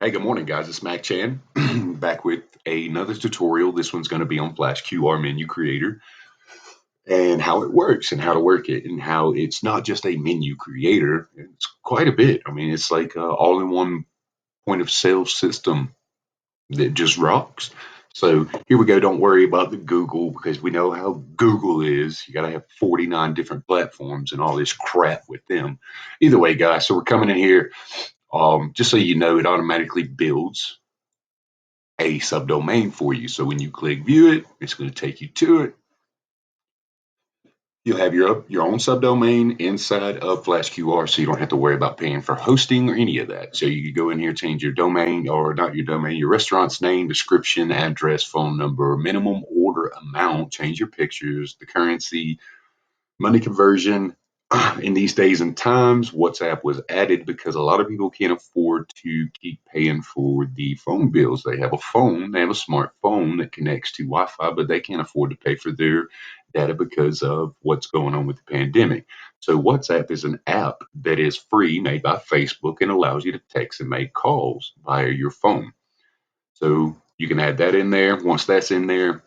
Hey, good morning, guys. It's Mac Chan back with another tutorial. This one's going to be on FlashQR Menu Creator and how it works and how to work it and how it's not just a menu creator. It's quite a bit. I mean, it's like all in one point of sale system that just rocks. So here we go. Don't worry about the Google because we know how Google is. You got to have 49 different platforms and all this crap with them. Either way, guys, so we're coming in here. Just so you know, it automatically builds a subdomain for you. So when you click view it, it's going to take you to it. You'll have your own subdomain inside of FlashQR, so you don't have to worry about paying for hosting or any of that. So you can go in here, change your domain, or not your domain, your restaurant's name, description, address, phone number, minimum order amount, change your pictures, the currency, money conversion. In these days and times, WhatsApp was added because a lot of people can't afford to keep paying for the phone bills. They have a phone, they have a smartphone that connects to Wi Fi, but they can't afford to pay for their data because of what's going on with the pandemic. So, WhatsApp is an app that is free, made by Facebook, and allows you to text and make calls via your phone. So, you can add that in there. Once that's in there,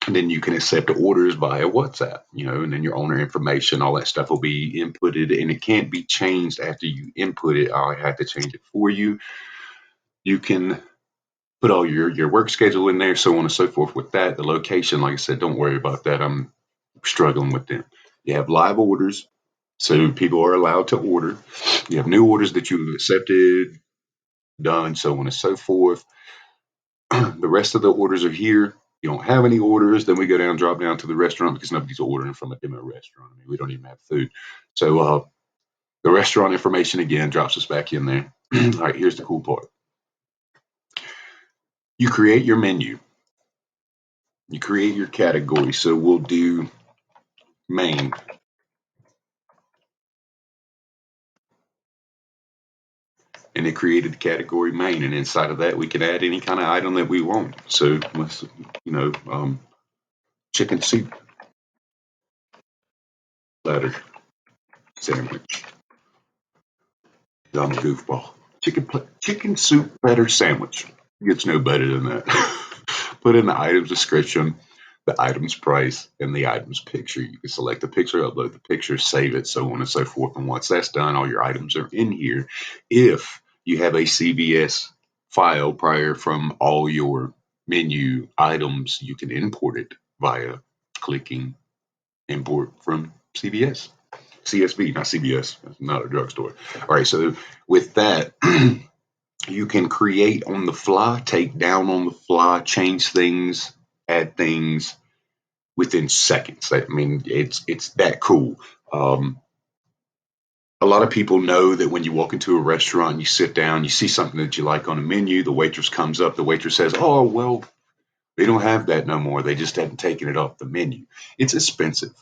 and then you can accept orders via WhatsApp, and then your owner information, all that stuff will be inputted and it can't be changed after you input it. I have to change it for you. You can put all your work schedule in there, so on and so forth with that. The location, like I said, don't worry about that. I'm struggling with them. You have live orders, so people are allowed to order. You have new orders that you've accepted, done, so on and so forth. The rest of the orders are here. You don't have any orders, then we go down, drop down to the restaurant because nobody's ordering from a demo restaurant. I mean, we don't even have food. So the restaurant information again drops us back in there. All right, here's the cool part. You create your menu. You create your category. So we'll do main. And it created the category main. And inside of that, we can add any kind of item that we want. So let's, chicken soup platter sandwich. I'm a goofball. Chicken soup platter sandwich. Gets no better than that. Put in the item's description, the item's price, and the item's picture. You can select the picture, upload the picture, save it, so on and so forth. And once that's done, all your items are in here. If you have a CVS file prior from all your menu items, you can import it via clicking import from CVS. CSB, not CVS, not a drugstore. All right, so with that, you can create on the fly, take down on the fly, change things, add things within seconds. I mean, it's that cool. Um, a lot of people know that when you walk into a restaurant, you sit down, you see something that you like on a menu, the waitress comes up, the waitress says, "Oh, well, they don't have that no more. They just haven't taken it off the menu." It's expensive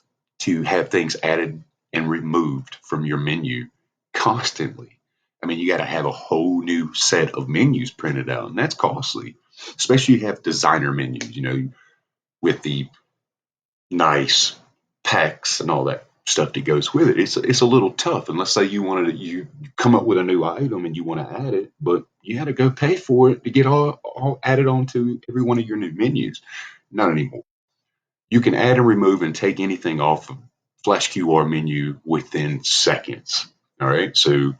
to have things added and removed from your menu constantly. I mean, you got to have a whole new set of menus printed out, and that's costly. Especially if you have designer menus, with the nice packs and all that stuff that goes with it. It's a little tough. And let's say you come up with a new item and you want to add it, but you had to go pay for it to get all added onto every one of your new menus. Not anymore. You can add and remove and take anything off of FlashQR menu within seconds. All right. So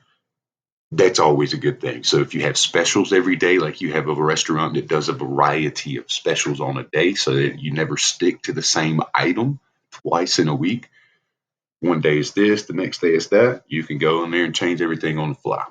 that's always a good thing. So if you have specials every day, like you have a restaurant that does a variety of specials on a day so that you never stick to the same item twice in a week. One day is this, the next day is that. You can go in there and change everything on the fly.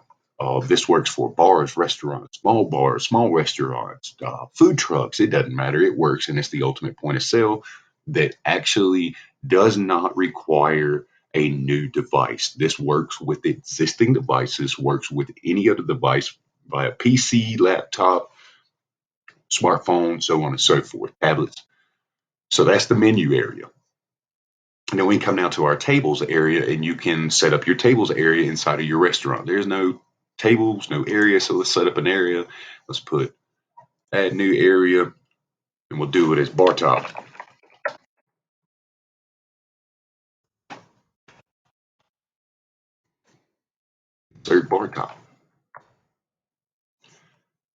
This works for bars, small restaurants, food trucks. It doesn't matter. It works, and it's the ultimate point of sale that actually does not require a new device. This works with existing devices, works with any other device via PC, laptop, smartphone, so on and so forth, tablets. So that's the menu area. And then we can come down to our tables area and you can set up your tables area inside of your restaurant. There's no tables, no area. So let's set up an area. Let's put add new area and we'll do it as bar top. Insert bar top.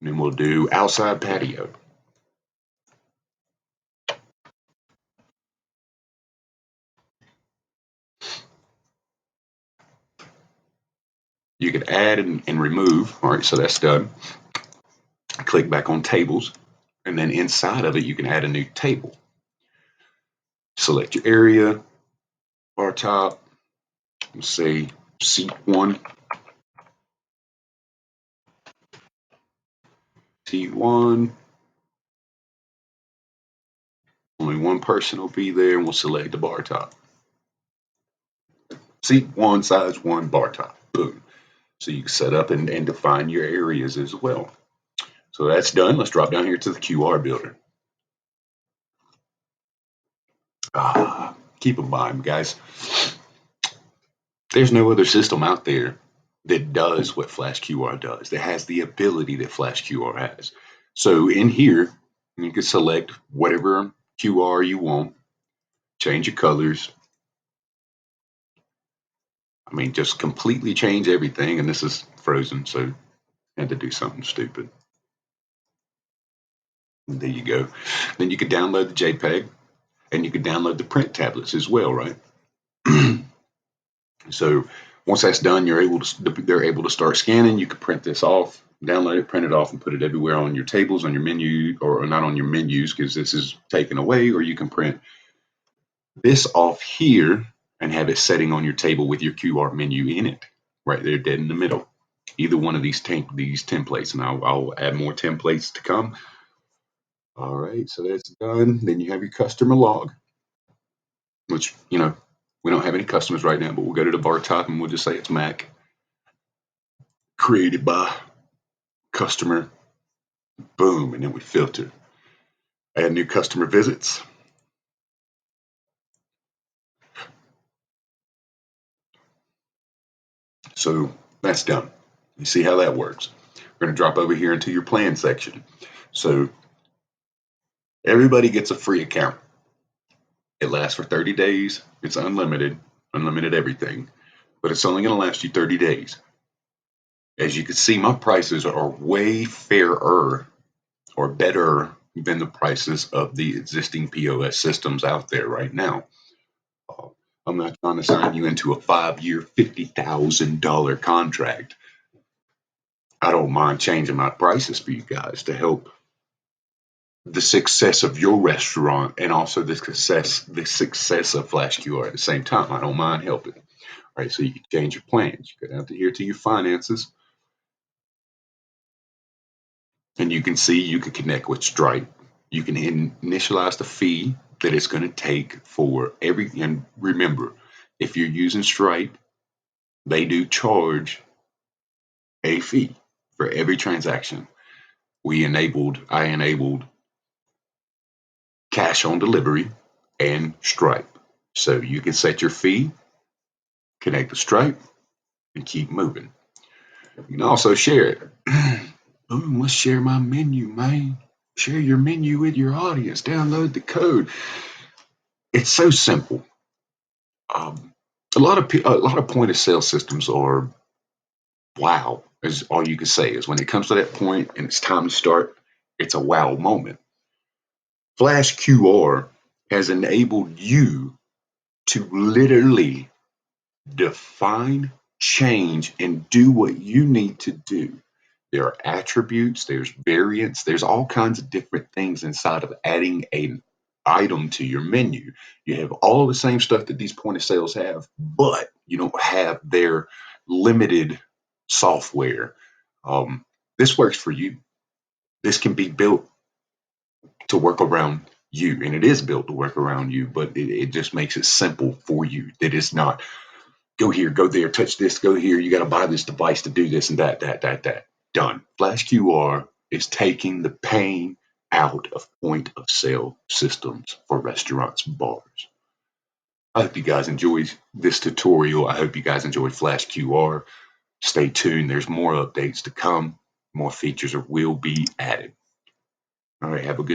And then we'll do outside patio. You can add and remove. All right, so that's done. Click back on tables, and then inside of it, you can add a new table. Select your area, bar top, let's say seat 1. Seat 1, only one person will be there, and we'll select the bar top. Seat 1, size 1, bar top. Boom. So you can set up and define your areas as well. So that's done. Let's drop down here to the QR builder. Keep in mind, guys, there's no other system out there that does what FlashQR does, that has the ability that FlashQR has. So in here, you can select whatever QR you want, change your colors. I mean, just completely change everything. And this is frozen, so I had to do something stupid. And there you go. Then you could download the JPEG, and you could download the print tablets as well, right? So once that's done, they're able to start scanning. You can print this off, download it, print it off, and put it everywhere on your tables, on your menu, or not on your menus because this is taken away. Or you can print this off here and have it setting on your table with your QR menu in it, right there, dead in the middle. Either one of these templates, and I'll add more templates to come. All right, so that's done. Then you have your customer log, which, we don't have any customers right now, but we'll go to the bar top and we'll just say it's Mac. Created by customer. Boom, and then we filter. Add new customer visits. So that's done. You see how that works. We're going to drop over here into your plan section. So everybody gets a free account. It lasts for 30 days. It's unlimited everything, but it's only going to last you 30 days. As you can see, my prices are way fairer or better than the prices of the existing POS systems out there right now. I'm not trying to sign you into a 5-year, $50,000 contract. I don't mind changing my prices for you guys to help the success of your restaurant and also the success of FlashQR at the same time. I don't mind helping. All right, so you can change your plans. You go down to here to your finances, and you can see you can connect with Stripe. You can initialize the fee that it's going to take for every. And remember, if you're using Stripe, they do charge a fee for every transaction. I enabled cash on delivery and Stripe. So you can set your fee, connect to Stripe, and keep moving. You can also share it. Boom, let's share my menu, man. Share your menu with your audience. Download the code. It's so simple. A lot of point of sale systems are wow, is all you can say. Is when it comes to that point and it's time to start, it's a wow moment. FlashQR has enabled you to literally define, change, and do what you need to do. There are attributes, there's variants, there's all kinds of different things inside of adding an item to your menu. You have all of the same stuff that these point of sales have, but you don't have their limited software. This works for you. This can be built to work around you, and it is built to work around you, but it just makes it simple for you. That it's not go here, go there, touch this, go here. You got to buy this device to do this and that. Done. FlashQR is taking the pain out of point of sale systems for restaurants and bars. I hope you guys enjoyed this tutorial. I hope you guys enjoyed FlashQR. Stay tuned. There's more updates to come. More features will be added. All right. Have a good